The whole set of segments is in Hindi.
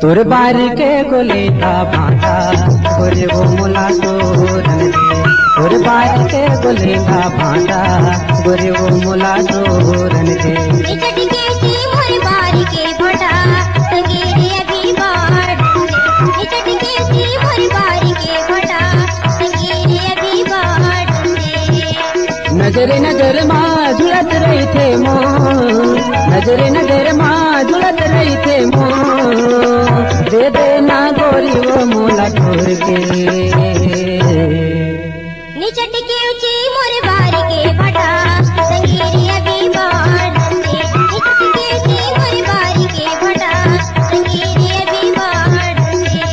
तोर बारी के गोले का भाटा गोरे वो मोला तोरन दे। तोर बारी के गोले का भाटा गोरे वो मोला तोरन दे। नजरे नजर माँ झुलत रही थे मों, नजरे नजर माँ झुलत रही थे मों। दे देना गोरी वो मोला छोड़ के। निचट के ऊंची मोर बारी के भटा संगीरी अभी बाढ़ दे। निचट के ऊंची मोर बारी के भटा संगीरी अभी बाढ़ दे।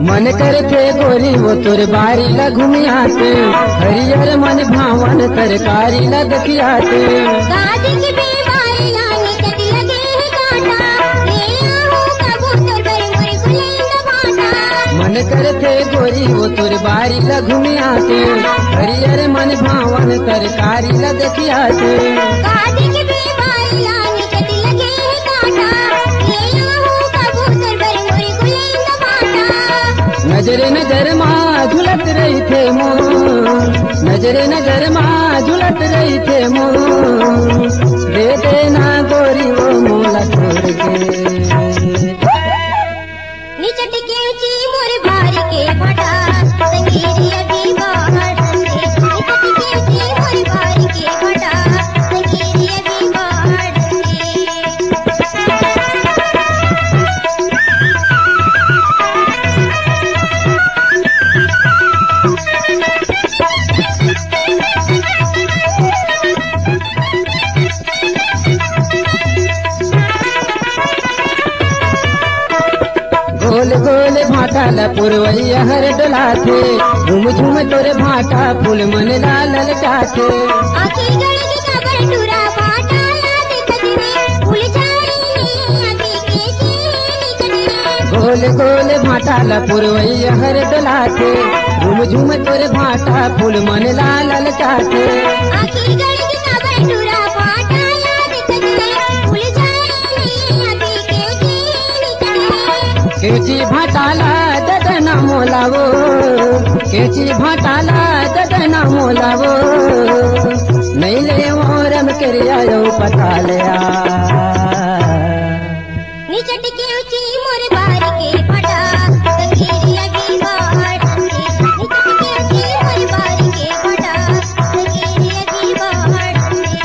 मन करते गोरी वो तोर बारी ला घूमियाते। हरियर मन भावन तरकारी ला दखियाते। गाजी की बीमारी लाने चट लगे है कांटा। ले आओ कबूतर पर मोर गुलेंदा भाटा। मन करते गोरी वो तोर बारी ला घूमियाते। हरियर मन भावन तरकारी ला दखियाते। गाजी की बीमारी लाने चट लगे है कांटा। ले आओ कबूतर पर मोर गुलेंदा भाटा। नजरे नजर माँ झुलत रही थे मों, नजरे नजर माँ झुलत रही थे मों। दे देना गोरी वो मोला छोड़ के। निचट के ऊंची मोर बारी के भटा संगीरी अभी बाढ़ दे। निचट के ऊंची मोर बारी के भटा संगीरी अभी बाढ़ दे। गोल गोल भाटा ला पुरवैया हर डोलाथे। झूम झूम तोरे भाटा फूल मन लाल ललचाथे। आखी गड़ की खबर टूरा भाटा ला दिखत रे। भूल जाई अभी के निकट रे। गोल गोल भाटा ला पुरवैया हर डोलाथे। झूम झूम तोरे भाटा फूल मन लाल ललचाथे। आखी गड़ की खबर टूरा भाटा ला दिखत रे। भूल जाई अभी के निकट रे। केची भाटाला ददना मोलावो, केची भाटाला ददना मोलावो। नहीं ले मोरम करिया यो पतालया। निचट के ऊंची मोर बारी के भटा संगीरी अभी बाढ़ दे। निचट के ऊंची मोर बारी के भटा संगीरी अभी बाढ़ दे।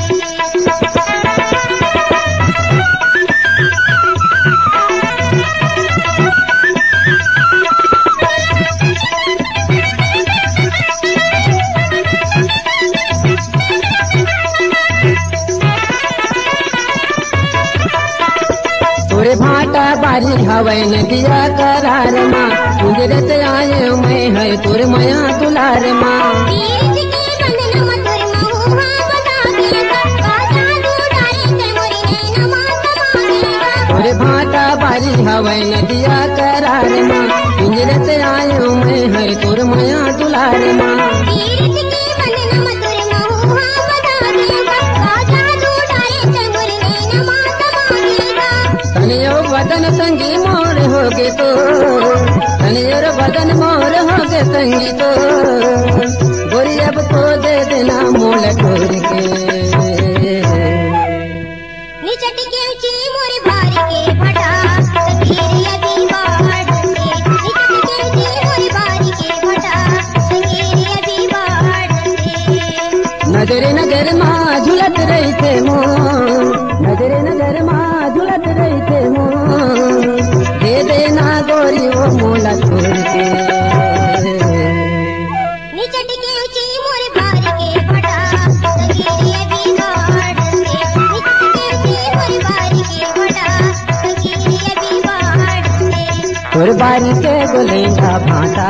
तोरे भाटा बारी हवै नदिया करार माँ। गुजरत आये मैं है तोर मया दुलार माँ। बीच के बंधन मधुर महुआ बता देगा। काजा दूधारी ते मोरी नैना मात मारेगा। तोरे भाटा बारी हवै नदिया करार माँ। गुजरत आये मैं है तोर मया दुलार माँ। बीच के बंधन मधुर महुआ बता देगा। काजा दूधारी ते मोरी नैना मात मारेगा। तनियो बदन संगी मोर होगे तो, तनियो बदन मोर होगे संगी तो। गोरी अब तो दे देना मोल छोड़ के। निचट के ऊंची मोर बारी के भटा संगीरी अभी बाढ़ दे। निचट के ऊंची मोर बारी के भटा संगीरी अभी बाढ़ दे। नजरे नजर माँ झुलत रही थे मों, नजरे नजर माँ झुलत रही थे मों। दे देना गोरी वो मोला छोड़ के। निचट के ऊंची मोर बारी के भटा संगीरी अभी बाढ़ दे। निचट के ऊंची मोर बारी के भटा संगीरी अभी बाढ़ दे। तोर बारी के गोलेंगा भाटा